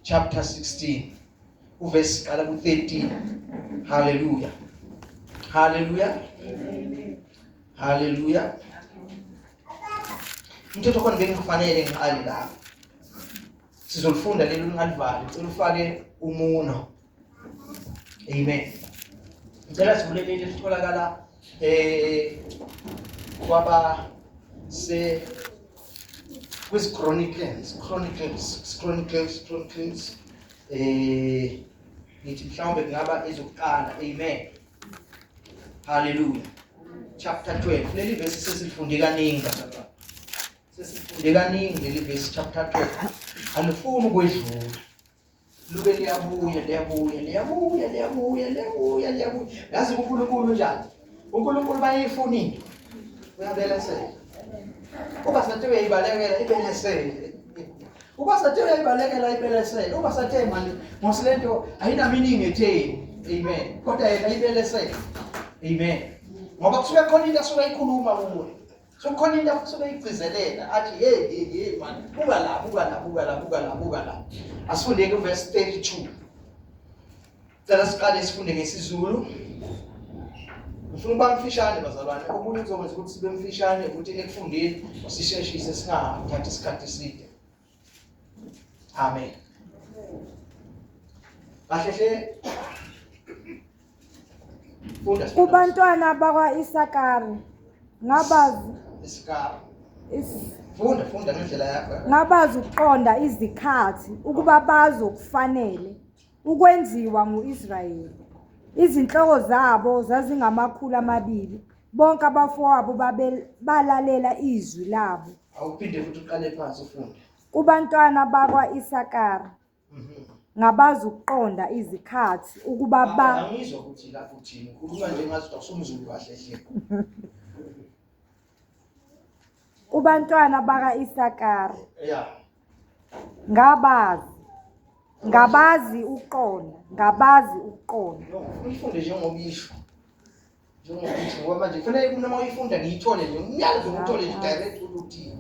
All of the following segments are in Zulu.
chapter 16 uverse qala ku13. Hallelujah. Hallelujah. Hallelujah. Mthetho khona bengikufanele ngiqale la. Sizolifunda leli ungalivali, ulifake umuno. Amen. Ngicela sivule leli litholakala kwaba se with Chronicles nithi mhlawumbe ngaba ezokuqala. Amen. Hallelujah. Chapter 12. Leli verse sesifunde kaningi bazalwane. Sesifunde kaningi leli verse chapter 12. Alifuni ukwedlula. Lube liyabuya. Yazi uNkulunkulu njani? uNkulunkulu bayifunile. Uyabelesela. Uba sathi uyayibalekela ibelesele. Uba sathi uyayibalekela ibelesele. Uba sathi manje ngosilento ayina meaning etheni. Amen. Kodwa yena ibelesele. Amen. Ngoba kusuka khona into asuka ikhuluma kuwe. Sokukhona into asuka igcizelela athi hey man, buka la. Asifunde ke verse 32. Cela siqale sifunde ngesizulu. Ngifuna ukuba mfishane bazalwane. Okunye kuzokwenza ukuthi sibe mfishane ukuthi ekufundeni sisheshise singathathi isikhathi eside. Amen. Kahle Kubantwana bakwa-Isakari ngabazi isikari. Funda ngendlela yakho. Ngabazi ukuqonda izikhathi ukuba bazi okufanele ukwenziwa nguIsrayeli. Izinhloko zabo zazingamakhulu 200. Bonke abafowabo balalela izwi labo. Awuphinde futhi uqale phansi ufunde. Kubantwana bakwa-Isakari ngabazi ukuqonda izikhathi ukuba angizwa ukuthi la futhi ukhuluma nje ngathi usumzulu kahle hle. Kubantwana baka-Isakari Yeah. ngabazi ukuqonda. Uyifunde njengobisho. Ngoba manje kufanele noma uyifunda ngiyithole nje umyalezo ngithole nje direct ukuthi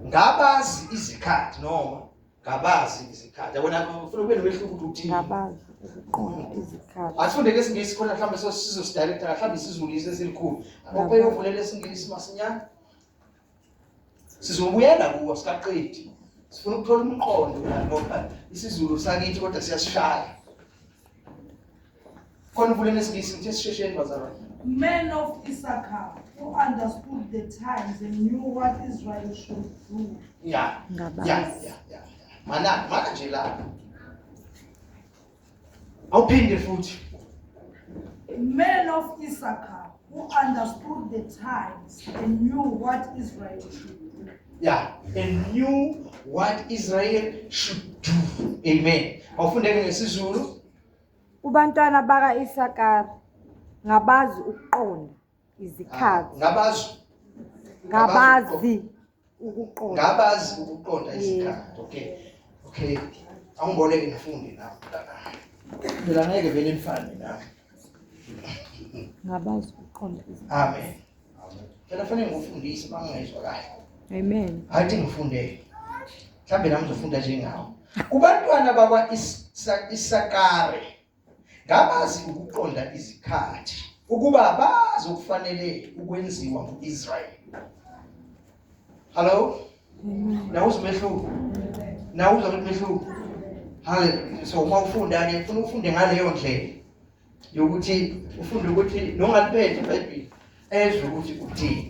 ngabazi izikhathi noma ngabazi izikhathi. Yabona ufuna ube nomehluko ukuthi ngabazi ukuqonda izikhathi. Asifunde ke singisi khona mhlawumbe sizosidirector mhlawumbe sizulise esilikhulu. Akho yovulela esingisi masinyana. Sizobuyela kuwo sikaqedi. Sifuna ukuthola umqondo la ngoba isizulu sakithi kodwa siyashaya. Khona uvulele esingisi ngithi sishesheni bazalwane. Men of Issachar who understood the times and knew what Israel should do. Yeah. Mana nje la. Awuphinde futhi. Men of Issachar who understood the times and knew what Israel should do. Yeah, and knew what Israel should do. Amen. Awufundeke ngesizulu. Kubantwana baka-Isakari ngabazi ukuqonda izikhathi. Ngabazi ukuqonda. Ngabazi ukuqonda izikhathi. Okay. Angiboneke ngifunde la. Phela ngeke vele nifane la. Ngabazi ukuqonda izikhathi. Amen. Phela fanele ngifundise bangezwa kahle. Amen. Hathi ngifunde. Mhlambe nami ngizofunda njengawe. Kubantwana bakwa-Isakari ngabazi ukuqonda izikhathi ukuba bazi okufanele ukwenziwa nguIsrael. Hello? Nawuzwa umehluko? Nawuzwa umehluko? Hallelujah. So uma ufunda ke ufuna ufunde ngaleyo ndlela yokuthi ufunde ukuthi nongaliphethe iBhayibheli ezwe ukuthi uthini.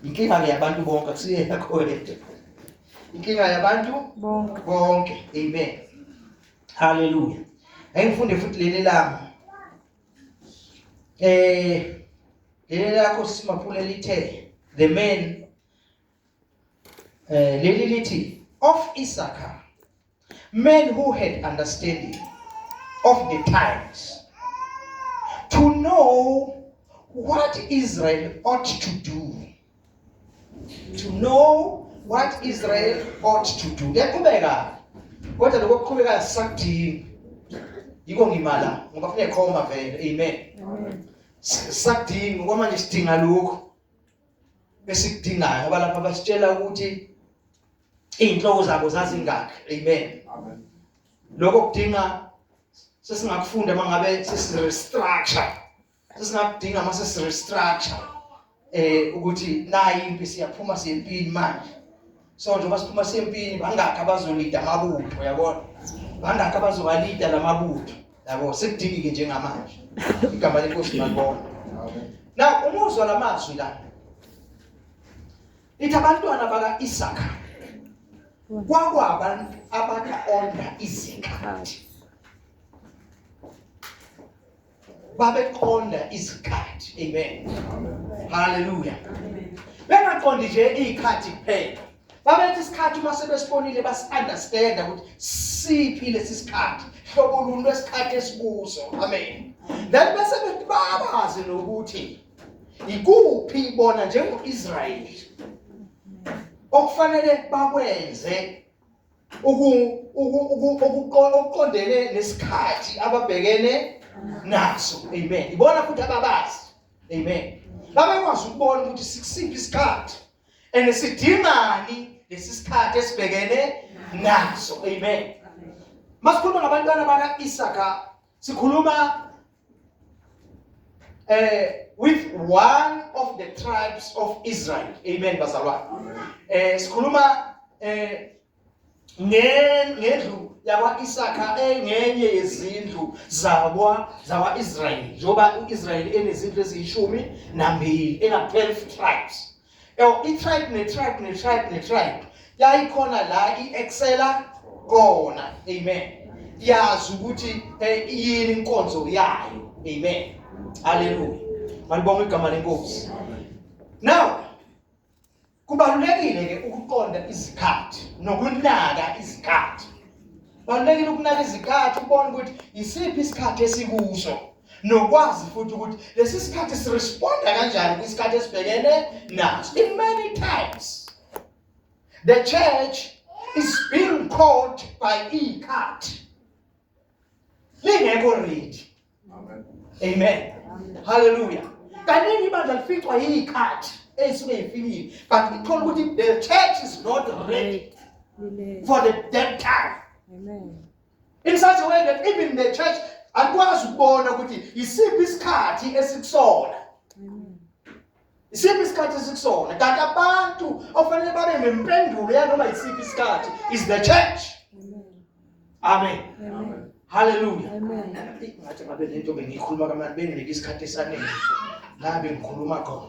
Inkinga ke yabantu bonke akusiye yakho wedwa. Inkinga yabantu bonke. Amen. Hallelujah. Ngifunde futhi leli lami. Leli lakho simaphule lithe the men leli lithi of Issachar, men who had understanding of the times, to know what Israel ought to do. To know what Israel ought to do. Liyaqhubeka. Kodwa lokho kuqhubeka sakudinga. Yiko ngimala ngoba kufanele khoma vele. Amen. Sakudinga ngoba manje sidinga lokho besikudingayo ngoba lapha basitshela ukuthi inhloko zabo zazingakho. Amen. lokho kudinga sesingakufunda mangabe sesirestructure. Sesingakudinga mase sirestructure ukuthi nayi impi siyaphuma siyempini manje. So njengoba siphuma siyempini bangakho abazolida amabutho yabona. Bangakho abazowalida lamabutho. Yabo sekudingike njengamanje. Igama lenkosi malibona. Na umuzwa lamazwi la. Ithi abantwana baka Isaka kwakwaba abaqonda izikhathi. Babeqonda izikhathi. Amen. Hallelujah. Bengaqondi nje izikhathi kuphela. Babethi isikhathi uma sebesibonile basi-understand ukuthi siphi lesi sikhathi. Hlobo luni lwesikhathi esikuso. Amen. Then bese bethi babazi nokuthi ikuphi bona njengo-Israyeli okufanele bakwenze ukuqondene nesikhathi ababhekene naso. Amen. Ibona futhi ababazi. Amen. Babekwazi ukubona ukuthi sikusiphi isikhathi and sidingani lesi sikhathi esibhekene naso. Amen. Masikhuluma ngabantwana baka Isaka sikhuluma with one of the tribes of Israel. Amen bazalwane. Sikhuluma ngendlu yakwa Isaka engenye yezindlu zakwa Israel. Njoba uIsrael enezindlu eziyishumi ena 12 tribes. I-tribe yayikhona la i-excela khona. Amen. Yazi ukuthi yini inkonzo yayo. Amen. Hallelujah. Malibonga igama lenkosi. Now kubalulekile ke ukuqonda izikhathi nokunaka izikhathi. Kubalulekile ukunaka izikhathi ubone ukuthi isiphi isikhathi esikuso nokwazi futhi ukuthi lesi sikhathi siresponda kanjani kwisikhathi esibhekene naso. In many times the church is being called by ikhathi lingekho ready. Amen. Hallelujah. Kaningi ibandla lificwa yikhathi esuke ifikile, but ithola ukuthi the church is not ready for that time. Amen. In such a way that even the church akwazi ukubona ukuthi isiphi isikhathi esikusona. Isiphi isikhathi esikusona. Kanti abantu ofanele babe nempendulo yanoma isiphi isikhathi is the church. Amen. Amen. Hallelujah. Amen. Ngathi ngabe lento bengikhuluma kamanje benginike isikhathi esanele. La bengikhuluma khona.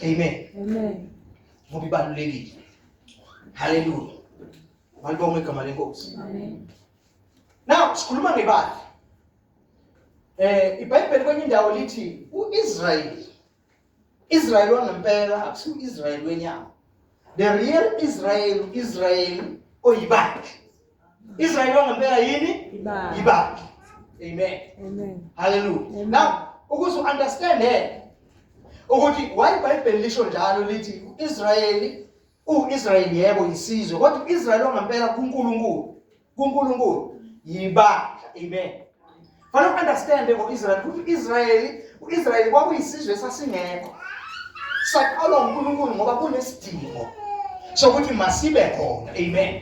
Amen. Amen. Ngoba ibalulekile. Hallelujah. Malibonga igama lenkosi. Amen. Now sikhuluma ngebandla. iBhayibheli kwenye indawo lithi Israel wangempela akusiyo Israel wenyama. The real Israel oyibandla. Israel wangempela yini? Ibandla. Amen. Amen. Hallelujah. Amen. Now ukuze understand ukuthi why iBhayibheli lisho njalo lithi uIsrael yebo isizwe kodwa uIsrael wangempela kuNkulunkulu yibandla. Amen. Fanele understand ngoIsrael ukuthi uIsrael kwakuyisizwe sasingekho. Saqalwa uNkulunkulu ngoba kunesidingo sokuthi masibe khona. Amen.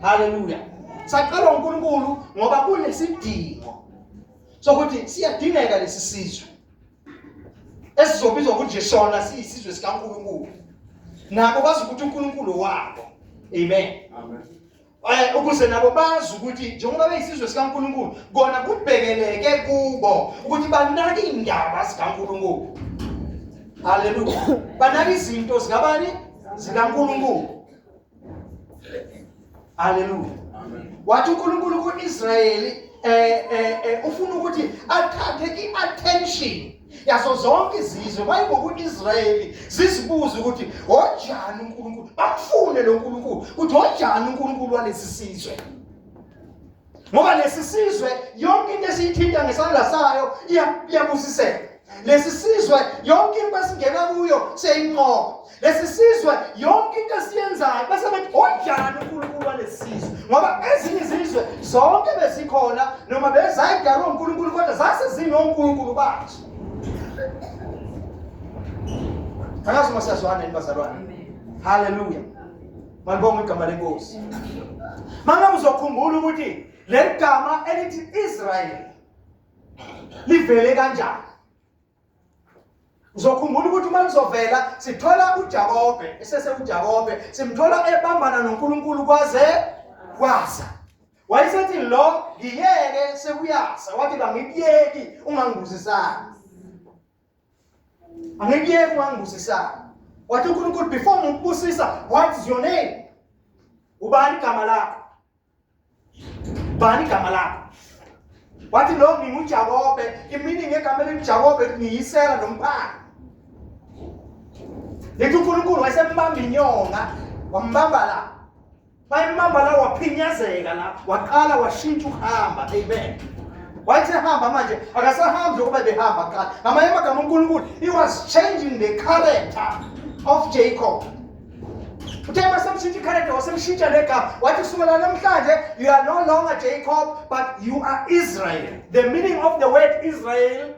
Hallelujah. Saqalwa uNkulunkulu ngoba kunesidingo sokuthi siyadingeka lesi sizwe esizobizwa ukuthi sona siyisizwe sikaNkulunkulu. Nabo bazi ukuthi uNkulunkulu wabo. Amen. Amen. Ukuze nabo bazi ukuthi njengoba beyisizwe sikaNkulunkulu kona kubhekeleke kubo ukuthi banake indaba zikaNkulunkulu. Hallelujah. Banake izinto zikabani? ZikaNkulunkulu. Hallelujah. Amen. Wathi uNkulunkulu kuIsrayeli ufuna ukuthi athathe iattention yaso zonke izizwe bayibo kuIsrayeli zizibuza ukuthi onjani uNkulunkulu bamfune lo nkulunkulu ukuthi onjani uNkulunkulu walesi sizwe. Ngoba lesi sizwe yonke into esiyithinta ngesandla sayo iyabusiseka. Lesi sizwe yonke into esingena kuyo seyinqoba. Lesi sizwe yonke into esiyenzayo bese bathi onjani uNkulunkulu walesi sizwe. Ngoba ezinye izizwe zonke bezikhona noma bezayidala uNkulunkulu kodwa zase zinoNkulunkulu bazo. Akazi masazwana nibazalwane. Hallelujah. Malibonga igama lenkosi. Mangabe uzokhumbula ukuthi le gama elithi Israel livele kanjani. Uzokhumbula ukuthi uma lizovela sithola uJakobe, uJakobe simthola ebambana noNkulunkulu kwaze kwasa. Wayesethi lo ngiyeke sekuyasa, wathi bangikuyeki ungangibuzisana. Angikuyeki ungangibuzisana. Wathi uNkulunkulu before ngikubusisa, what's your name? Ubani igama lakho? Ubani igama lakho? Wathi lo nginguJakobe, imini ngegama eliJakobe ngiyisela nomphanga. Lethi uNkulunkulu wayesembamba inyonga, wambamba la. Bayembamba la waphinyazeka la, waqala washintsha ukuhamba. Amen. Wathi hamba manje, akasahambi ukuba behamba qala. Ngamanye amagama uNkulunkulu, he was changing the character of Jacob. Uthe masemshintsha i-character wasemshintsha legama. Wathi kusukela namhlanje you are no longer Jacob but you are Israel. The meaning of the word Israel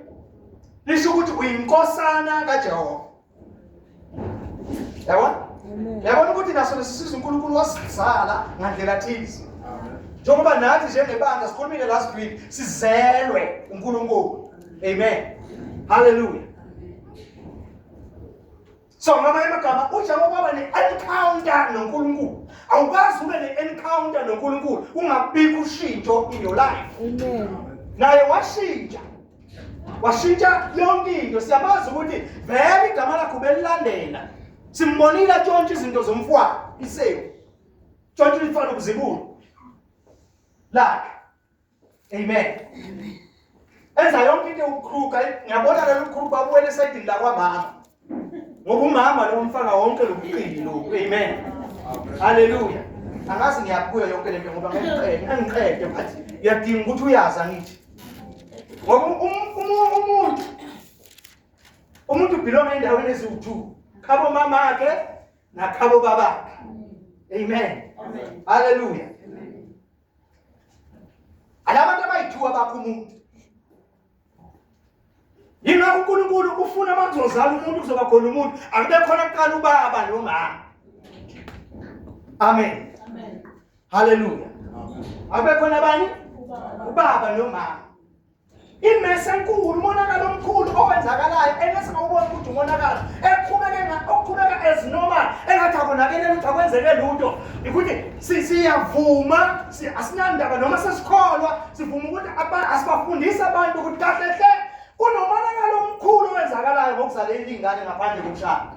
lisho ukuthi uyinkosana kaJehova. Yabona? Yabona ukuthi naso lesizwe uNkulunkulu wasizala ngandlela thize. Njengoba nathi njengebandla sikhulumile last week sizelwe uNkulunkulu. Amen. Hallelujah. So ngamanye amagama uJakobe waba ne-encounter noNkulunkulu. Awukwazi ube ne-encounter noNkulunkulu ungabikho ushintsho in your life. Amen. Naye washintsha yonke into. Siyabazi ukuthi vele igama lakho belilandela. Simbonile tshontshe izinto zomfwana isewu. Tshontshe ifana ukuzibula. Like. Amen. Enza yonke into ukukruka, ngiyabona lo ukukruka abuwele esayidini la kwamama. Ngoba umama lo umfaka wonke lobuqili lo. Amen. Hallelujah. Angazi ngiyakuyo yonke lento ngoba ngiqede bathi ngiyadinga ukuthi uyazi angithi. Ngoba umuntu ubelonga endaweni eziwu2. Khabo mama akhe nakhabo babakhe. Amen. Hallelujah. Alabantu abayithuwa bakho umuntu. Yingakho uNkulunkulu ufuna makuzozala umuntu kuzoba khona umuntu akube khona kuqala ubaba nomama. Amen. Amen. Hallelujah. Akube khona bani? Ubaba nomama. Imese enkulu, umonakalo omkhulu owenzakalayo engesingawubona ukuthi umonakalo okuqhubeka as normal engathi akonakele ukuthi akwenzeke lutho ukuthi siyavuma asinandaba noma sesikholwa sivuma ukuthi asibafundisa abantu ukuthi kahle hle kunomonakalo omkhulu owenzakalayo ngokuzalela ingane ngaphandle komshado.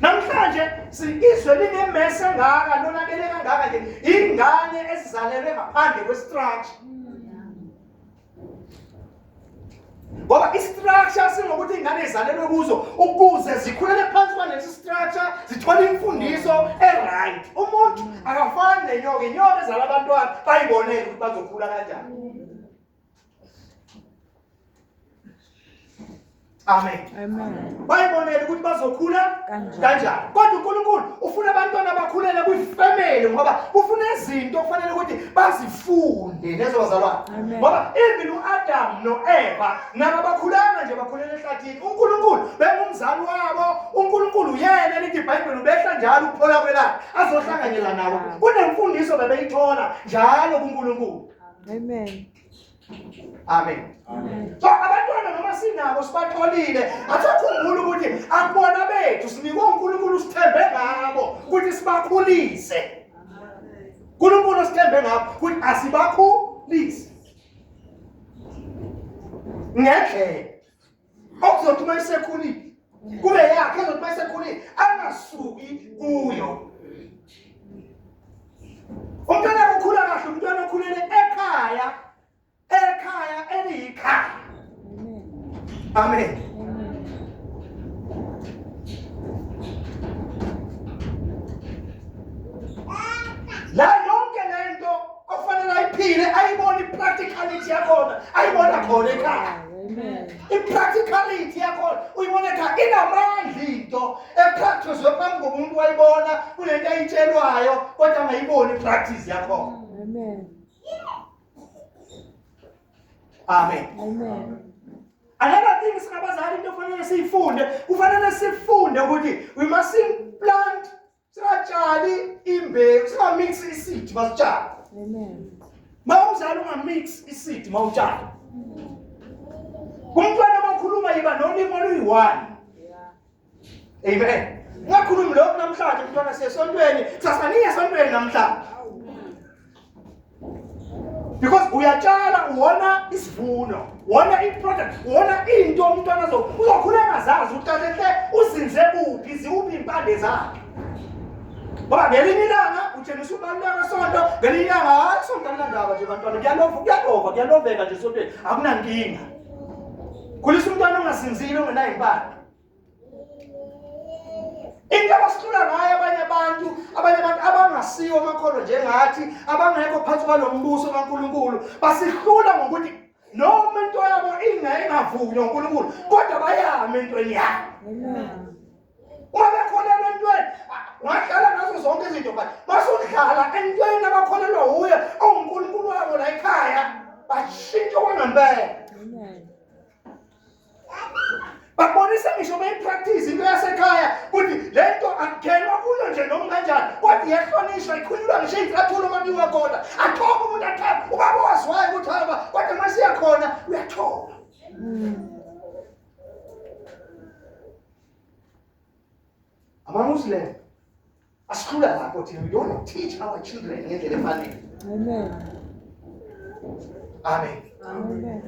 Namhlanje izwe linemese engaka lonakele kangaka nje ingane ezizalelwe ngaphandle kwestructure. Ngoba istructure singokuthi ingane izalelwe kuzo ukuze zikhulele phansi kwalesi structure zithole imfundiso right. Umuntu akafani nenyoka, inyoka ezala abantwana bayibonele ukuthi bazokhula kanjani. Amen. Amen. Bayibonele ukuthi bazokhula kanjani. Kodwa uNkulunkulu ufuna abantwana bakhulele kwifamily ngoba ufuna izinto kufanele ukuthi bazifunde lezo bazalwane. Ngoba even uAdam noEva nabo bakhulana nje bakhulele ehlathini. uNkulunkulu bengumzali wabo. uNkulunkulu yena lithi iBhayibheli ubehla njalo ukuphola kwelanga azohlanganyela nabo. Kunemfundiso bebeyithola njalo kuNkulunkulu. Amen. Amen. So abantwana noma sinabo sibatholile asikhumbula ukuthi akubona bethu sinikwe uNkulunkulu sithembe ngabo ukuthi sibakhulise. uNkulunkulu sithembe ngabo ukuthi asibakhulise. Ngeke okuzothi uma isekhulile kube yakhe ezothi uma isekhulile angasuki kuyo. Umntwana ukhula kahle, umntwana ukhulele ekhaya eliyikhaya. Amen. La yonke lento ofanele ayiphile ayibona ipracticality yakhona ayibona khona ekhaya. I-practicality yakhona uyibona ekhaya inamandla into epractice phambi komuntu wayibona kulento ayitshelwayo kodwa angayiboni ipractice yakhona. Amen. Amen. Amen. Another thing singabazali into kufanele siyifunde, kufanele sifunde ukuthi we must plant, singatshali imbewu singamix iseed masitshala. Amen. Mawuzala ungamix iseed mawutshala. Umntwana makhuluma yiba nolimo oluyi-1. Amen. Ngakhulumi lokho namhlanje umntwana sesontweni, sasaniye esontweni namhlanje. Because uyatshala uwona isivuno, uwona i-product, uwona into umntwana uzokhula engazazi ukuthi kahle uzinze kuphi, ziwuphi impande zakhe. Ngoba ngelinye ilanga utshengisa ubaluleka sonto, ngelinye ilanga hayi sonto alinandaba nje bantwana, kuyaloveka nje esontweni, akunankinga. Khulisa umntwana ongasinzile ongenayo impande. Into abasihlula ngayo abanye abantu abangasiyo amakholwa njengathi, abangekho phansi kwalombuso kaNkulunkulu, basihlula ngokuthi noma into yabo ingavunywa uNkulunkulu, kodwa bayame entweni yabo. Amen. Uma bekholelwa entweni, ungadlala ngazo zonke izinto, but masudlala entweni abakholelwa uye oNkulunkulu wabo la ekhaya, bashintsha kwangempela. Amen. Babonisa ngisho beyipractice into yasekhaya ukuthi lento akukhelwa kuyo nje noma kanjani, kodwa iyahlonishwa ikhulunywa ngisho izicathulo mabiwa khona. Athoba umuntu athaba, ubaba waziwayo ukuthi hamba, kodwa masiya khona uyathoba. Ama-Muslim asihlula lapho thina, we don't teach our children ngendlela efanele. Amen. Amen. Amen.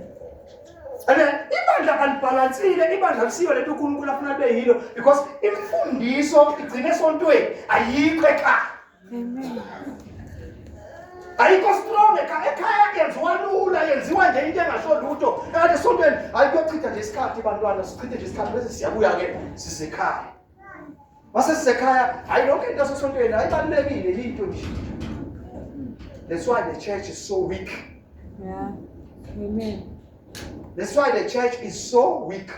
Ibandla kalibhalansile, ibandla lisiwe lento uNkulunkulu afuna libe yilo, because imfundiso igcine esontweni ayikho ekhaya. Amen. Ayikho strong ekhaya, yenziwa lula, yenziwa nje into engasho lutho. Kanti esontweni ayikuchitha nje isikhathi bantwana, sichithe nje isikhathi bese siyabuya-ke sisekhaya. Mase sisekhaya, hayi lonke into yasesontweni ayibalulekile into nje. That's why the church is so weak. Yeah. Amen. That's why the church is so weak.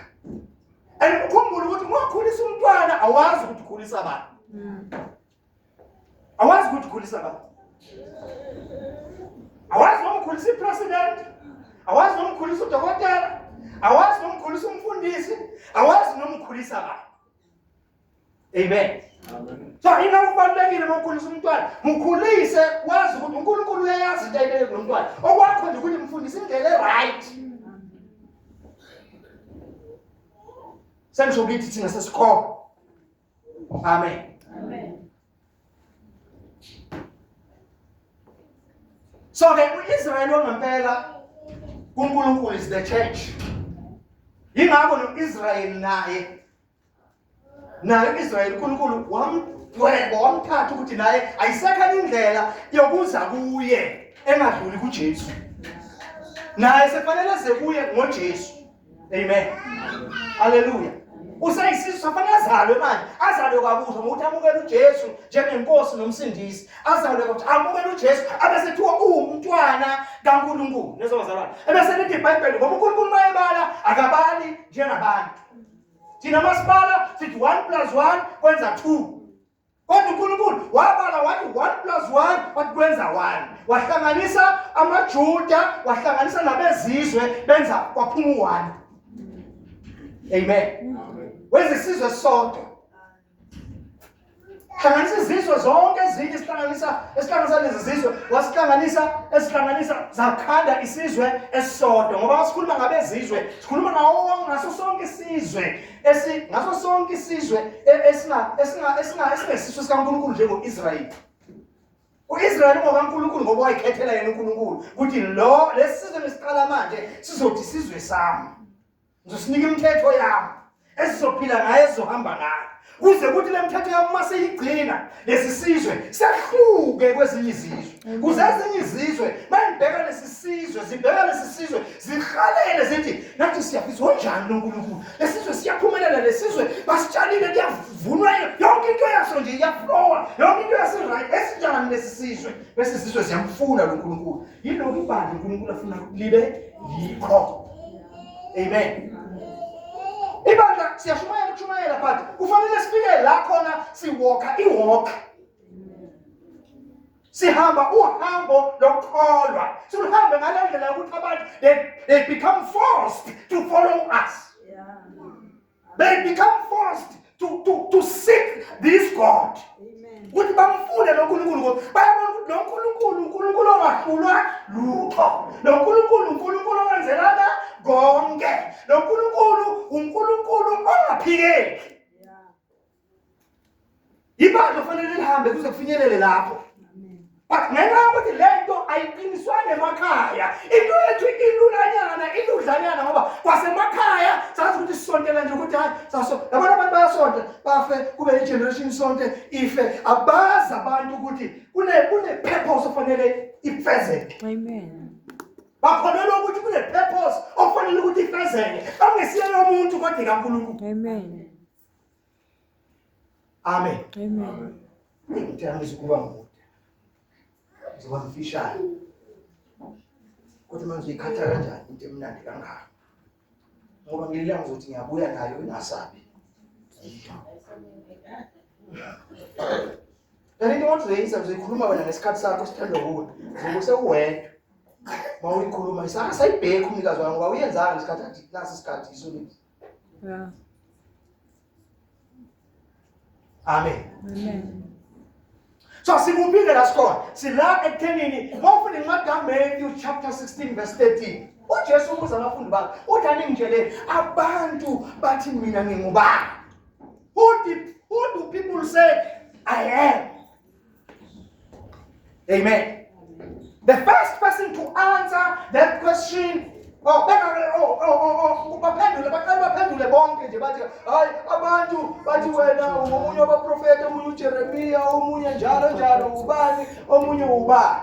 And ukhumbule ukuthi ungakhulisa umntwana awazi ukuthi ukhulisa abantu. Awazi ukuthi ukhulisa abantu. Awazi noma ukhulisa ipresident, awazi noma ukhulisa udokotela, awazi noma ukhulisa umfundisi, awazi noma ukhulisa abantu. Amen. Amen. So ina kubalulekile ukukhulisa umntwana, mkhulise wazi ukuthi uNkulunkulu uyayazi into ayibeke kulomntwana. Okwakho nje ukuthi mfundise indlela right. Sengisho ukuthi thina sesikho. Amen. Amen. So ke uIsrael wangempela kuNkulunkulu is the church. Yingakho noIsrael naye Israel uNkulunkulu wamthatha ukuthi naye ayisekho indlela yokuza kuye engadluli kuJesu. Naye sefanele ze kuye ngoJesu. Amen. Hallelujah. Usayisizwe safanele azalwe manje, azalwe kabusha ngokuthi amukele uJesu njengenkosi nomsindisi. Azalwe ukuthi amukele uJesu abesethiwa umntwana kaNkulunkulu. Nezobazalwane. Ebese lithi iBhayibheli ngoba uNkulunkulu mayebala akabali njengabantu. Thina masibala sithi 1 + 1 kwenza 2. Kodwa uNkulunkulu wabala wathi 1 + 1 wathi kwenza 1. Wahlanganisa amaJuda, wahlanganisa nabezizwe benza kwaphuma u1. Amen. Wenza isizwe sonke. Hlanganisa izizwe zonke ezinye esihlanganisa lezi zizwe, wasihlanganisa zakhanda isizwe esisodwa. Ngoba sikhuluma ngabezizwe, sikhuluma ngaso sonke isizwe, ngaso sonke isizwe esingesizwe sikaNkulunkulu njengo-Israyeli. U-Israyeli ngokaNkulunkulu ngoba wayikhethela yena uNkulunkulu ukuthi lesizwe nesiqala manje sizothi isizwe sami. Ngizosinika imithetho yami esizophila ngayo, esizohamba ngayo. Kuze kuthi le mithetho yami maseyigcina lesi sizwe sehluke kwezinye izizwe. Kuze ezinye izizwe mayibheka lesi sizwe, zibheka lesi sizwe, zihalele zithi nathi siyafisa onjani noNkulunkulu. Lesizwe siyaphumelela, lesizwe basitshalile kuyavunwa, yonke into yaso nje iyaflowa, yonke into yasi-right. Esinjani lesi sizwe? Bese sizwe siyamfuna lo Nkulunkulu. Yilokho ibandla uNkulunkulu afuna libe yikho. Amen. Ibandla siyashumayela but kufanele sifike la khona siwalka iwalk. Sihamba uhambo lokholwa. Sihambe ngalendlela ukuthi abantu they become forced to follow us. Yeah. They become forced to seek this God. Amen. ukuthi bamfune lo nkulunkulu bayabona ukuthi lo nkulunkulu ongahlulwa lutho, lo nkulunkulu owenzelana konke, lo unkulunkulu ongaphikeki. Ibandla kufanele lihambe kuze kufinyelele lapho. But ngenxa yokuthi lento ayiqiniswane emakhaya, into yethu ilulanyana, iludlanyana ngoba kwasemakhaya sazi ukuthi sisontela nje ukuthi hayi saso labona abantu bayasonta bafe kube igeneration sonke ife, abazi abantu ukuthi kune purpose ofanele ifezeke. Amen. Bakholelwa ukuthi kune purpose ofanele ukuthi ifezeke, bangesiyela umuntu kodwa kaNkulunkulu. Amen. Amen. Amen. Ngithanda ukuba ngumuntu zoba mfishane kodwa manje ikhatha kanjani into emnandi kangaka ngoba ngilila ngizothi ngiyabuya nayo ingasabi. Kanti into ozoyenza uzoyikhuluma wena ngesikhathi sakho sithanda ukuwe ngokuse uwedwa mawuyikhuluma sayibheka umnikazi wakho ngoba uyenzanga isikhathi nasi isikhathi isolisi. Yeah. Amen. Amen. So sikuphinda la sikhona sila ekuthenini mawufunda incwadi kaMatthew chapter 16 verse 13 uJesu ubuza abafundi bakhe uthi aningitshele abantu bathi mina ngingubani. Who do people say I am? Amen. The first person to answer that question baphendule bonke nje bathi hayi abantu bathi wena omunye wabaprofeti, omunye uJeremiya, omunye njalo ubani, omunye ubani.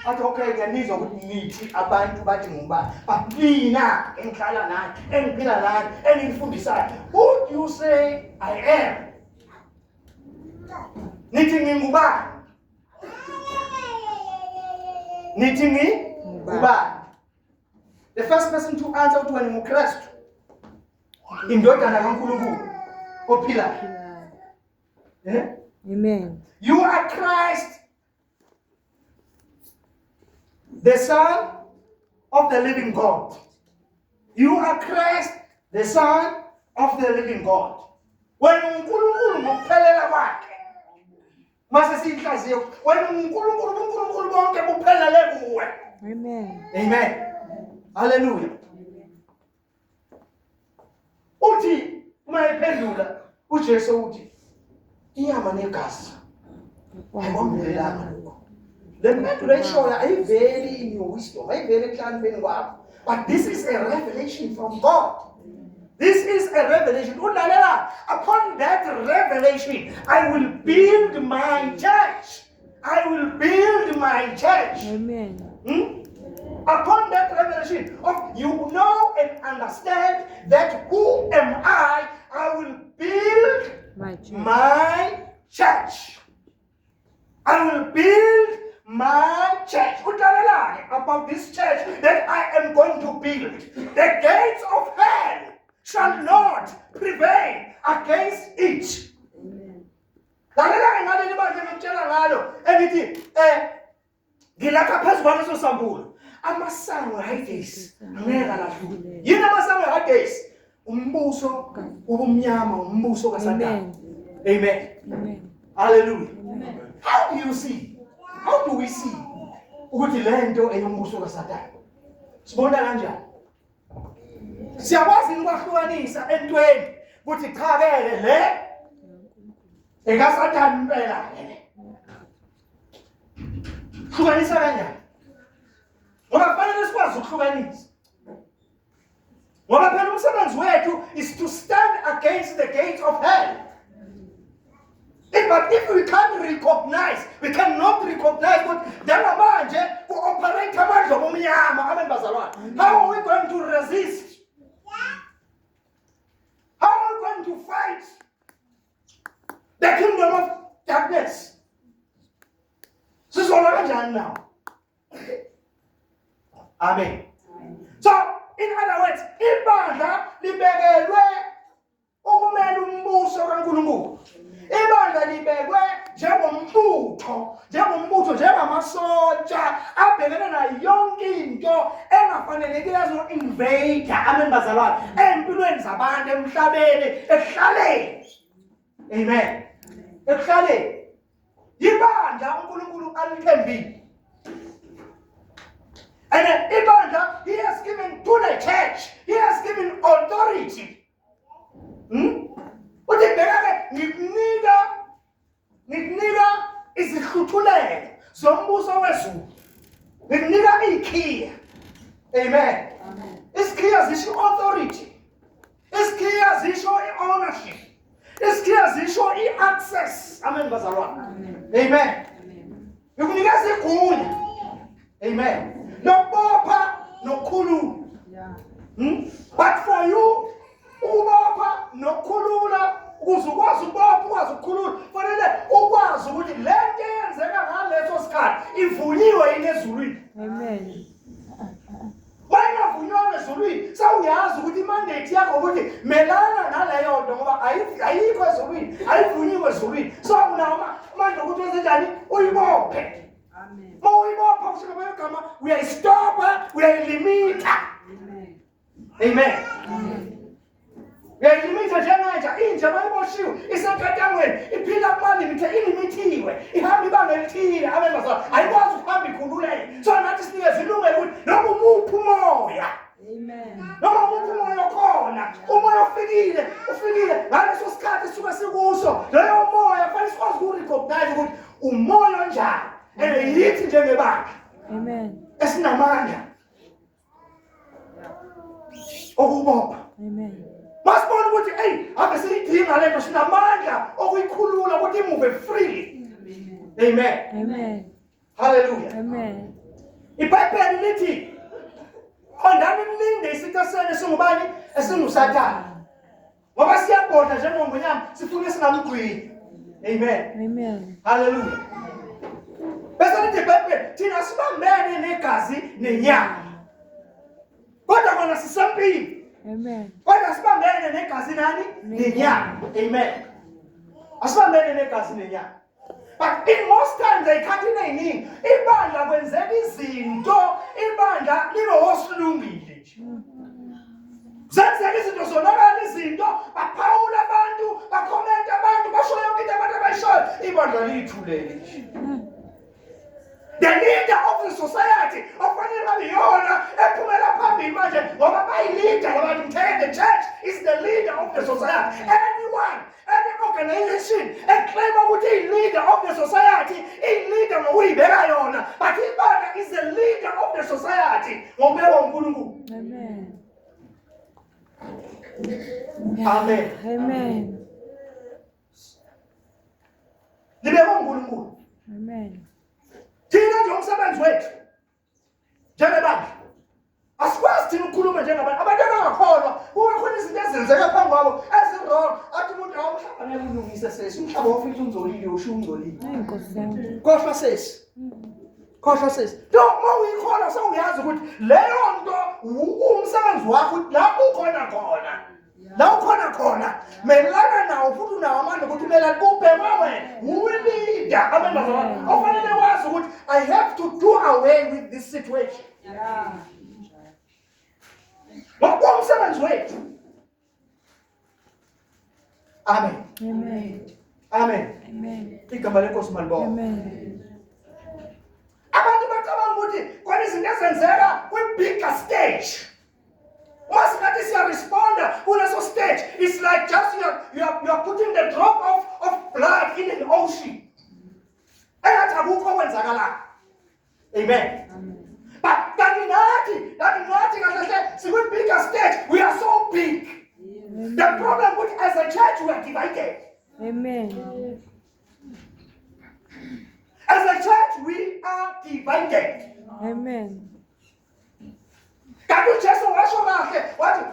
Athi okay ngiyanizwa ukuthi nithi abantu bathi ngubani, but mina engihlala nani, engiphila nani, engifundisayo, who do you say I am? Nithi ngingubani? Nithi ngubani? The first person to answer to an Christ. Indodana kaNkulunkulu ophila. Amen. You are Christ, the Son of the living God. You are Christ, the Son of the living God. When uNkulunkulu ngokuphelela kwakhe, mase sihlaziyo, when uNkulunkulu bonke buphelele kuwe. Amen. Amen. Hallelujah. Uthi uma ephendula uJesu uthi inyama negazi ayibambelelanga lokho. Le mpendulo eshoyo ayiveli in your wisdom, ayiveli ehlambeni kwakho. But this is a revelation from God. This is a revelation. Upon that revelation, I will build my church. I will build my church. Amen. Upon that revelation of you know and understand that who am I will build my church. I will build my church. About this church that I am going to build. The gates of hell shall not prevail against it. Amasango eHades angeke alahlule. Yini amasango eHades? Umbuso ubumnyama, umbuso kaSathane. Amen. Amen. Hallelujah. Amen. How do you see? How do we see ukuthi lento eyombuso kaSathane? Sibona kanjani? Siyakwazi ukwahlukanisa entweni ukuthi cha ke le ekaSathane impela le. Hlukanisa kanjani? Ngoba kufanele sikwazi ukuhlukanisa. Ngoba phela umsebenzi wethu is to stand against the gates of hell. But if we can't recognize, we cannot recognize what njengamanje ku-operate amandla omnyama abembazalwane. How are we going to resist? How are we going to fight the kingdom of darkness? Sizola kanjani now? Amen. So, in other words, ibandla libekelwe ukumela umbuso kaNkulunkulu. Ibandla libekwe njengombutho, njengamasotsha abhekene nayo yonke into engafanelekile invade amembazalwane empilweni zabantu emhlabeni ekuhlaleni. Amen. Ekuhlaleni. Ibandla uNkulunkulu alithembile. And ibandla, he has given to the church, he has given authority. Uthi bheka ngikunika izihluthulelo zombuso wezulu. Ngikunika ikhiya. Amen. Isikhiya zisho authority. Isikhiya zisho ownership. Isikhiya zisho access. Amen bazalwane. Amen. Ngikunikeza igunya. Amen. Nokubopha nokukhulula. But for you, ubopha nokukhulula, ukuze ukwazi ukubopha, ukwazi ukukhulula, kufanele ukwazi ukuthi le nto eyenzeka ngaleso sikhathi ivunyiwe yini ezulwini. Amen. Bayingavunywa ezulwini, sawuyazi ukuthi imandate yakho ukuthi melana naleyo nto ngoba ayikho ezulwini, ayivunyiwe ezulwini. So unawo amandla ukuthi wenze njani? Uyibophe. Amen. Mawuyibopha kusho kwegama uyayistopha, uyayilimita. Amen. Uyayilimita njengayo inja mayiboshiwe isenkatangweni iphila kumalimithe ilimitiwe ihamba ibanga elithile. Amen bazalwane. Ayikwazi ukuhamba ikhululeke. So nathi sinikeze ilungelo ukuthi noma umuphi umoya. Amen. Noma umuphi umoya khona, umoya ufikile ngaleso sikhathi suka sikuso. Leyo moya kufanele sikwazi ukurecognize ukuthi umoya onjani. Yithi njengebandla. Amen. Esinamandla okubopha. Amen. Masibona ukuthi ave siyidinga lento sinamandla okuyikhulula ukuthi imuve freely. Amen. Amen. Hallelujah. Amen. iBhayibheli lithi khondani nilinde isitha senu singubani esinguSathane. Ngoba siyabhoda njengomnyama sifuna singamgwini. Amen. Amen. Hallelujah. Bese lithi iBhayibheli thina sibambene negazi nenyama. Kodwa kona sisempini. Amen. Kodwa sibambene negazi nani? Nenyama. Amen. Asibambene negazi nenyama. But in most times ayikhathi eziningi ibandla kwenzeka izinto, ibandla lilosilungile nje. Zenzeka izinto zonakala izinto, baphawula abantu, bakhomenta abantu, basho yonke into abantu abayishoyo, ibandla lithulele nje. The leader of the society ofanele babe yona ephumela phambili manje ngoba bayileader abantu. The church is the leader of the society. Anyone, any organization claim ukuthi i-leader of the society, i-leader ngokuyibeka yona, but ibandla is the leader of the society ngokubekwa uNkulunkulu. Amen. Amen. Amen. Libekwa uNkulunkulu. Amen. Thina nje umsebenzi wethu njengebandla asikwazi thina ukukhuluma njengabantu abantu abangakholwa kuwe khona izinto ezenzeka phambi kwabo ezirong athi umuntu awumhlaba ngeke ulungise sesi umhlaba ofika unzolile usho ungcolile. Inkosi yami. Khohlwa sesi uma uyikholwa sewuyazi ukuthi leyo nto umsebenzi wakho la ukhona khona melana nawo futhi unawo amandla ukuthi melana kubhekwe wena uleader. Amen bazalwane. Ofanele wazi ukuthi I have to do away with this situation. Ngoba umsebenzi wethu. Amen. Amen. Amen. Amen. Igama lenkosi malibonga. Amen. Abantu bacabanga ukuthi khona izinto ezenzeka kwi-bigger stage. Once that is your responder, kuleso stage, it's like just you are putting the drop of blood in an ocean. Engathi akukho kwenzakala. Amen. But that nathi kahle sikwi-bigger stage, we are so big. The problem with as a church we are divided. Amen. As a church we are divided. Amen. Kanti uJesu washo kahle wathi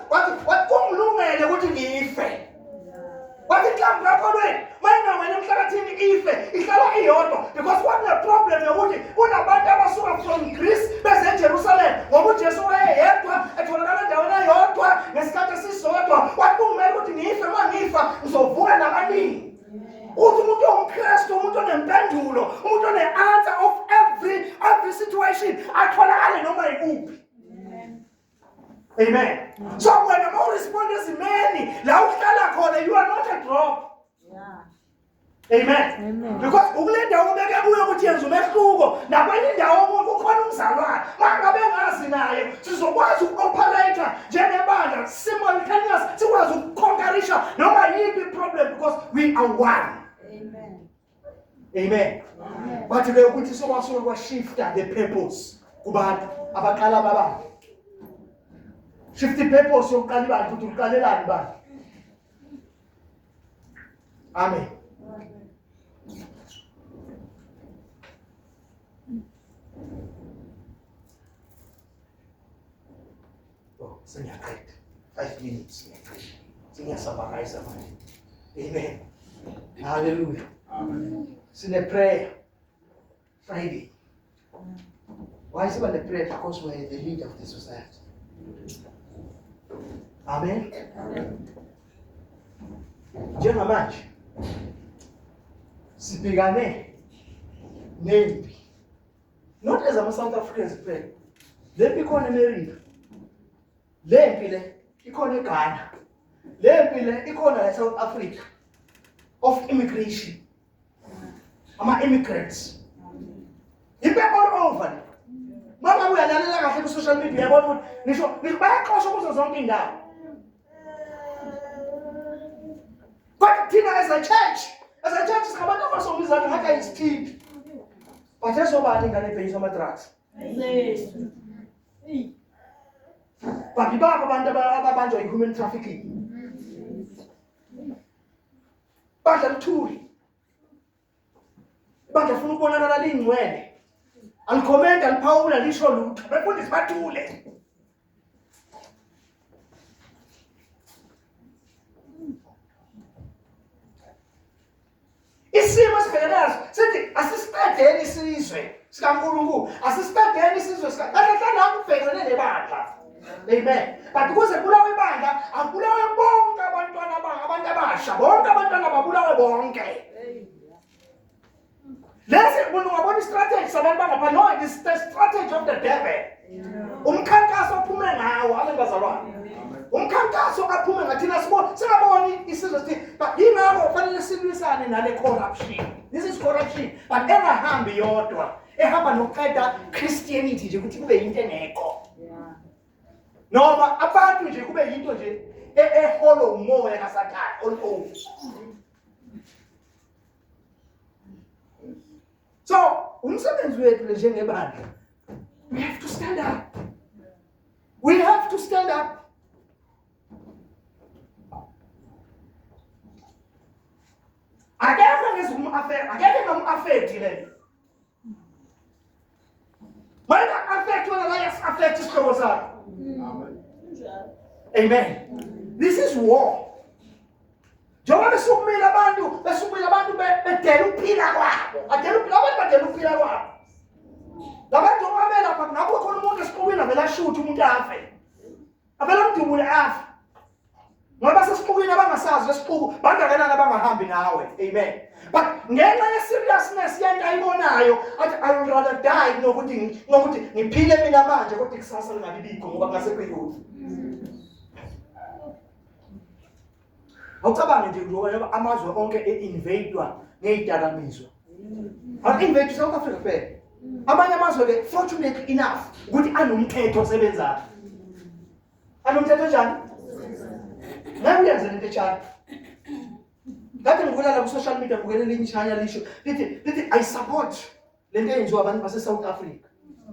kungilungele ukuthi ngife. Wathi mhlawumbe kakhulweni mayina wena emhlakathini ife ihlala iyodwa because what the problem ukuthi kunabantu abasuka from Greece beze eJerusalem ngoba uJesu wayeyedwa etholakala endaweni eyodwa ngesikhathi esisodwa. Wathi kumele ukuthi ngife mangifa ngizovuka nabaningi. Uthi umuntu ongikristu, umuntu onempendulo, umuntu one-answer of every situation atholakale noma yikuphi. Amen. So when a more responders many, la uhlala khona, you are not a drop. Amen. Because ukule ndawo ubeke kuyo ukuthi yenza umehluko nakwenye indawo umuntu ukhona umzalwane mangabe ngazi naye sizokwazi ukoperate njengebandla simultaneous sikwazi ukuconquerisha noma yiphi problem because we are one. Amen. Bathi ke ukuthi sokwazi ukwashifta the purpose kubantu abaqala baba. Shift the purpose yokuqala abantu ukuthi uqalelani bantu. Amen. Singaqeda 5 minutes singiyasabakayisa manje. Amen. Hallelujah. Amen. Sine prayer Friday. Why is it the prayer? Because we're the leader of the society. Amen. Njengamanje sibhekane nempi. Not as a South Africans pray. Lempi ikhona eMelika. Lempi le ikhona eGhana. Lempi le ikhona eSouth Africa of immigration. Ama-immigrants. Ibe all over. Mama uyalalela kahle ku-social media yabona ukuthi nisho bayaxoshwa kuzo zonke indawo. But thina as a church singabantu abasomizana ngathi ayisithindi. But esobani ingane ebhekisa ama-drugs. But ibapha abantu ababanjwa yi-human trafficking. Bandla luthuli. Bandla funa ukubonakala lingcwele. Alikhomenda aliphawula lisho lutho. Befundisi bathule. Isimo sibhekanazo sithi asisiqedeni isizwe sikaNkulunkulu. Asisiqedeni isizwe sikaNkulunkulu ubhekene nebandla. Amen. But kuze kubulawe ibandla, akubulawe bonke abantwana abantu abasha. Bonke abantwana babulawe bonke. Lesi umuntu ngabona istrategy sabantu bangapha. No, it is the strategy of the devil. Umkhankaso ophume ngawo abazalwane. Umkhankaso aphume ngathina singaboni isizwe sithi but yingakho kufanele silwisane nale corruption. This is corruption. But engahambi yodwa. Ehamba nokuqeda Christianity nje ukuthi kube into engekho. Noma abantu nje kube yinto nje eholo umoya kaSathane all over. So, umsebenzi wethu njengebandla, we have to stand up. We have to stand up. Akekho ngizum-affect le. Wena affect wena la yas-affect isihlobo sakho. Amen. This is war. Njengoba besukumile abantu bedela ukuphila kwabo. Badela ukuphila kwabo. Labantu ababela lapha ngabo khona umuntu esixukwini avela shutha umuntu afe. Avela umdubule afe. Ngoba sesixukwini abangasazi lesixuku bangakanani abangahambi nawe. Amen. But ngenxa ye-seriousness yento ayibonayo athi I would rather die ngokuthi ngiphile mina manje kodwa ikusasa lingabibikho ngoba ngasekuyikuthi. Awucabange nje ngoba amazwe onke e-invadwa ngey'dakamizwa. Invade South Africa kuphela. Amanye amazwe ke fortunately enough ukuthi anomthetho osebenzayo. Anomthetho njani? Nawe uyenze lento echana. Kade ngikula la ku-social media ngibukele elinye ichanya lisho lithi I support lento eyenziwa abantu base-South Africa.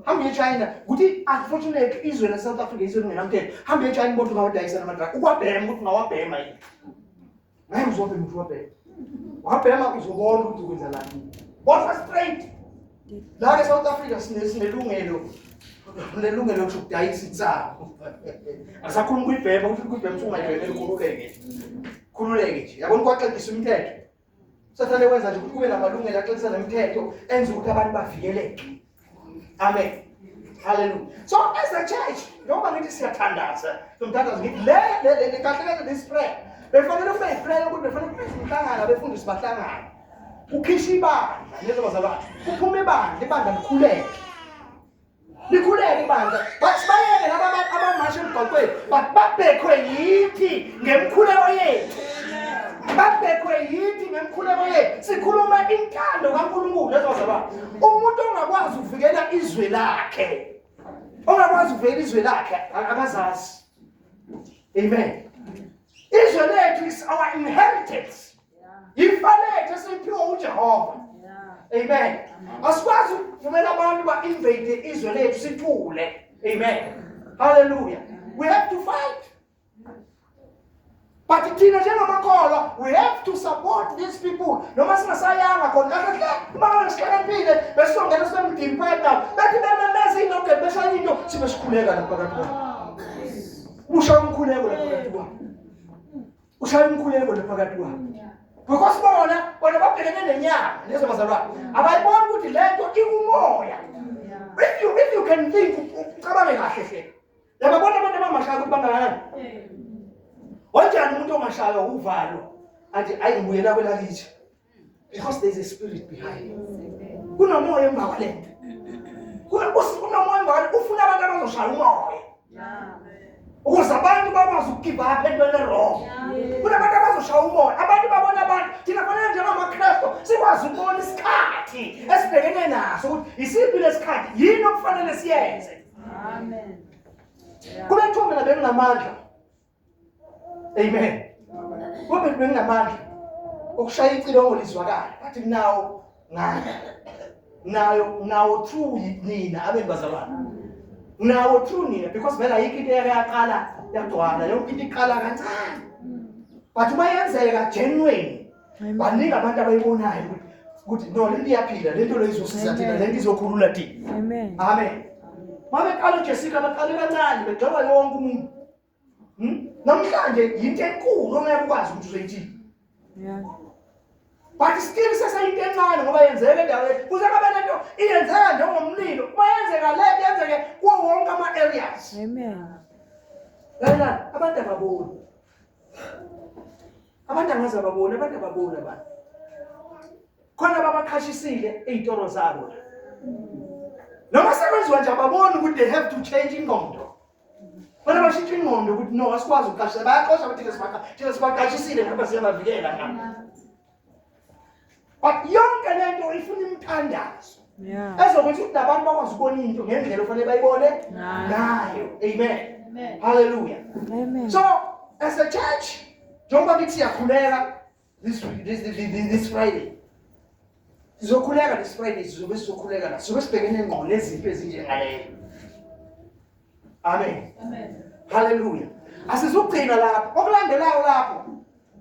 Hambe eChina ukuthi unfortunately izwe le-South Africa izwe lingenamthetho. Hambe eChina bonke ungawudayisa nama-drug. Ukwabhema ukuthi ungawabhema yini. Naye uzobhema ukuthi wabhema. Wabhema uzobona ukuthi ukwenzelani. Both straight. La e-South Africa sinelungelo lokusho ukudayisa insabo. Asakhuluma ukuyibhema ukuthi ukuyibhema usungayibhemeli khululeke nje. Yabona kwaxekisa umthetho. Sathane wenza nje ukuthi kube namalungelo axekisa nemithetho enza ukuthi abantu bavikeleke. Amen. Hallelujah. So as a church, noma ngithi siyathandaza, somthandaza ngithi le kahle this prayer. Befanele kube iprayer ukuthi befanele kube umhlangano befundisi bahlangana. Ukhishwa ibandla nezobazalwane. Kuphume ibandla likhuleke. Likhuleke ibandla. Basibayeke labantu abamasha emgwaqweni, but babhekwe yithi ngemkhuleko yethu. babhekwe yithi ngemkhuleko yethu sikhuluma intando kaNkulunkulu lezozalwa umuntu ongakwazi ukuvikela izwe lakhe ongakwazi ukuvikela izwe lakhe akazazi. Amen. Izwe lethu is our inheritance. Ifa lethu esiphiwe uJehova. Amen. Asikwazi ukuvumela abantu ba-invade izwe lethu sithule. Amen. Hallelujah. We have to fight. But thina njengamakholwa we have to support these people. Noma singasayanga khona kahle uma nesihlakaniphile besongena sibemdimpeta bethi bememeza inoke beshaya into sibe sikhuleka lapha phakathi kwabo. Ushaya umkhuleko lapha phakathi kwabo. Ushaya umkhuleko lapha phakathi kwabo. Because bona babhekene nenyama lezo bazalwane. Abayiboni ukuthi lento ikumoya. If you can think ucabange kahle hle. Yababona abantu abamashaya ukuthi bangakanani. Onjani umuntu ongashayo uvalo athi ayibuyela kwelakithi because there is a spirit behind. Kunomoya emva kwalento. Kunomoya emva kwalento ufuna abantu abazoshaya umoya. Ukuze abantu bakwazi ukugive up entweni wrong. Kunabantu abazoshaya umoya. Abantu babona abantu thina fanele njengamaKristu sikwazi ukubona isikhathi esibhekene naso ukuthi isiphi lesikhathi yini okufanele siyenze. Amen. Kube thumbe la benginamandla. Amen. Kube benginamandla ukushaya icilongo lizwakala. Bathi nawo nayo true nina abengibazalwana. Nawo true nina because vela yiki into yakaqala yagcwala yonke into iqala kancane. But uma yenzeka genuine baningi abantu abayibonayo ukuthi no lento iyaphila lento lezosiza thina lento izokhulula thina. Amen. Amen. Mabeqala uJessica baqale kancane begcoba yonke umuntu. Namhlanje into enkulu ongeke ukwazi ukuthi uzoyithini. Yeah. But still sesayinto encane ngoba yenzeka endaweni. Kuzakaba lento iyenzeka njengomlilo. Uma yenzeka le yenzeke kuwo wonke ama-areas. Amen. Lana abantu ababoni. Abantu angaze babone, abantu ababona abantu. Khona babaqhashisile ezitoro zabo. Noma sekwenziwa nje ababona ukuthi they have to change ingqondo. Bona bashintshe ingqondo ukuthi no asikwazi ukuqashisa bayaqosha bathi thina sibaqashisile ngaba siyabavikela ngapha. But yonke lento ifuna imthandazo. Yeah. Ezokuthi ukuthi abantu bakwazi ukubona into ngendlela ofanele bayibone ngayo. Amen. Hallelujah. Amen. So as a church njengoba kithi siyakhuleka this Friday. Sizokhuleka this Friday sizokhuleka la. Sibhekene ngqondo eziphi ezinjengaleyo. Amen. Hallelujah. Asizugcina lapho. Okulandelayo lapho.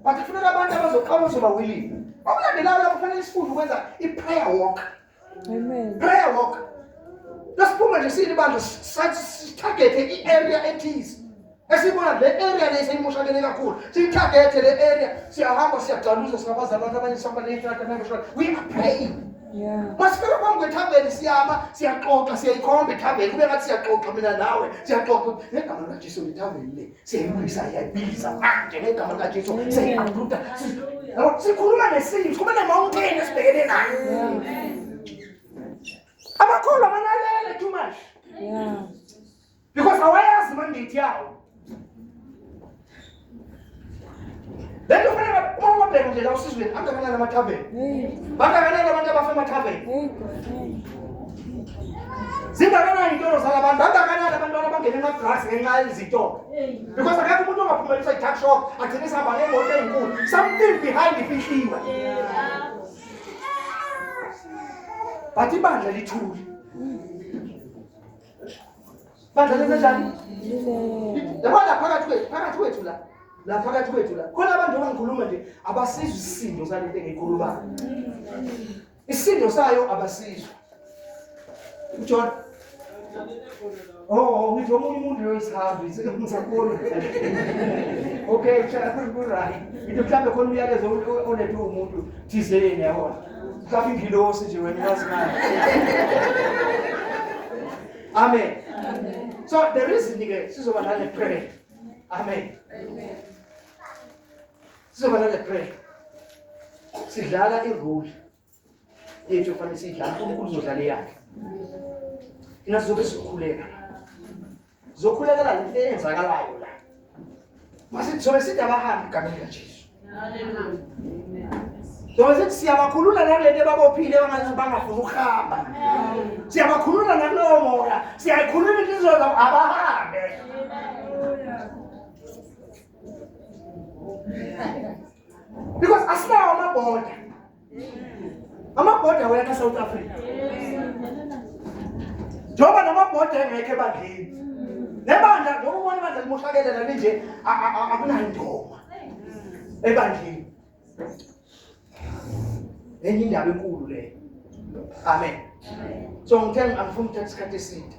But kufanele abantu abazoba willing. Okulandelayo lapho kufanele sifunde ukwenza i-prayer walk. Amen. Prayer walk. Lesiphume nje sithi bantu sitargete i-area ethize. Esibona le area lesiyimoshakele kakhulu. Sitargete le area siyahamba siyagcaluza singabaza abantu abanye sihamba le-track. We are praying. Yeah. Masifika kwami kwethaveni siyama siyaxoxa siyayikhomba ithaveni kube ngathi siyaxoxa mina nawe siyaxoxa ngegama likaJesu ithaveni le siyayibuyisa yayibiza manje ngegama likaJesu siyayiqhutha sikhuluma nesimo sikhuluma nemountain esibhekene nayo. Abakholwa banalele too much. Yeah. Because awayazi mandate yawo. Lento fanele uma wabheka nje la usizweni angakanani amathaveni. Bangakanani abantu abafa emathaveni. Zingakanani intolo zalabantu bangakanani abantu abangena emagrasi ngenxa yezitolo. Because akekho umuntu ongaphumelelisa i-tuck shop agcine sihamba ngemoto enkulu. Something behind ifihliwe. But ibandla lithule. Bandla lenza njani? Yabona phakathi kwethu la. La phakathi kwethu la. Khona abantu abangikhuluma nje abasizwe isisindo salento engiyikhulumayo. Isisindo sayo abasizwe. John. Oh, ngithi omunye umuntu loyisahambi ngisakubona. Okay, right. Ngithi mhlambe khona umyalezo olethe umuntu thizeni yabona. Mhlawumbe ingilosi nje wena yazimayo. Amen. So the reason ke sizoba nale prayer. Amen. Sizoba nale prayer. Sidlala irole. Yethu fanele sidlala uNkulunkulu uzodlala yakhe. Ina sizobe sikhuleka. Zokhulekela lento eyenzakalayo la. Masithi sobe sithi abahambi igameni likaJesu. Njengoba siyabakhulula nakulento ababophile bangafuni ukuhamba. Siyabakhulula nakulowo moya. Siyayikhulula inhliziyo zabo abahambe. Because asinawo amabhoda. Amabhoda wena South Africa. Njengoba namabhoda engekho ebandleni. Nebandla ngokubona ibandla limoshakele la nje akunandoma ebandleni. Enye indaba enkulu le. Amen. So ngithenga angifuni ukuthatha isikhathi eside.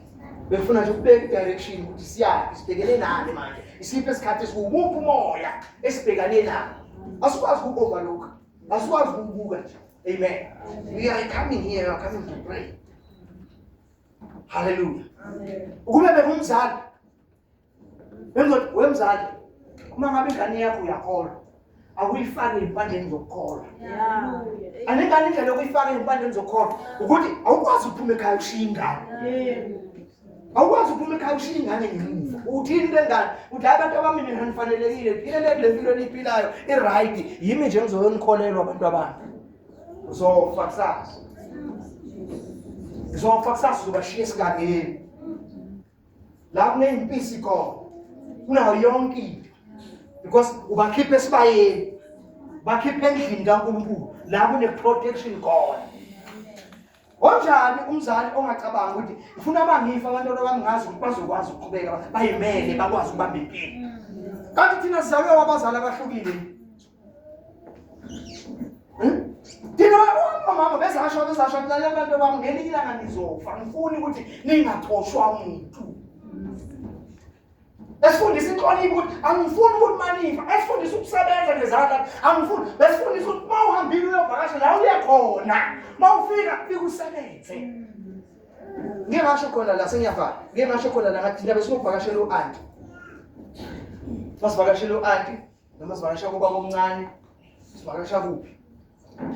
Befuna nje ukubeka i-direction ukuthi siyaphi sibhekene nani manje. Isiphi isikhathi esiwumuphi umoya esibhekane nawo. Asikwazi uku-overlook. Asikwazi ukubuka nje. Amen. We are coming here, we are coming to pray. Hallelujah. Ukube bengumzali. Wemzali. Uma ngabe ingane yakho uyakholwa. Awuyifake impandeni zokukholwa. Anengane indlela yokuyifaka impandeni zokukholwa ukuthi awukwazi ukuphuma ekhaya ushiya ingane. Awukwazi ukuphuma ekhaya ushiya ingane ngemuva. Uthini lengane? Uthi abantu abami mina nifanelekile. Phile le mpilo eniphilayo i-right. Yimi nje ngizonikholelwa abantu abami. So faksas. So faksas uzobashiya esigangeni. La kunempisi khona. Kunayo yonke into. Because ubakhipha esibayeni. Bakhipha endlini kaNkulunkulu. La kune-protection khona. Onjani umzali ongacabanga ukuthi ufuna abangifa abantwana abangazi ukuthi bazokwazi ukuqhubeka bayimele bakwazi ukubamba impilo. Kanti thina sizalwe wabazali abahlukile. Thina mama bezasho lalela abantu bami ngelinye ilanga nizofa. Ngifuni ukuthi ningaxoshwa umuntu. Esifundisa inhlonipho ukuthi angifuni ukuthi manifa. Esifundisa ukusebenza ngezandla. Angifuni. Besifundisa ukuthi uma uhambile uyovakasha la uya khona. Uma ufika usebenze. Ngeke ngasho khona la sengiyavala. Ngeke ngasho khona la ngathi ndabe singuvakashela u-auntie. Masivakashela u-auntie noma sivakasha kuba omncane. Sivakasha kuphi?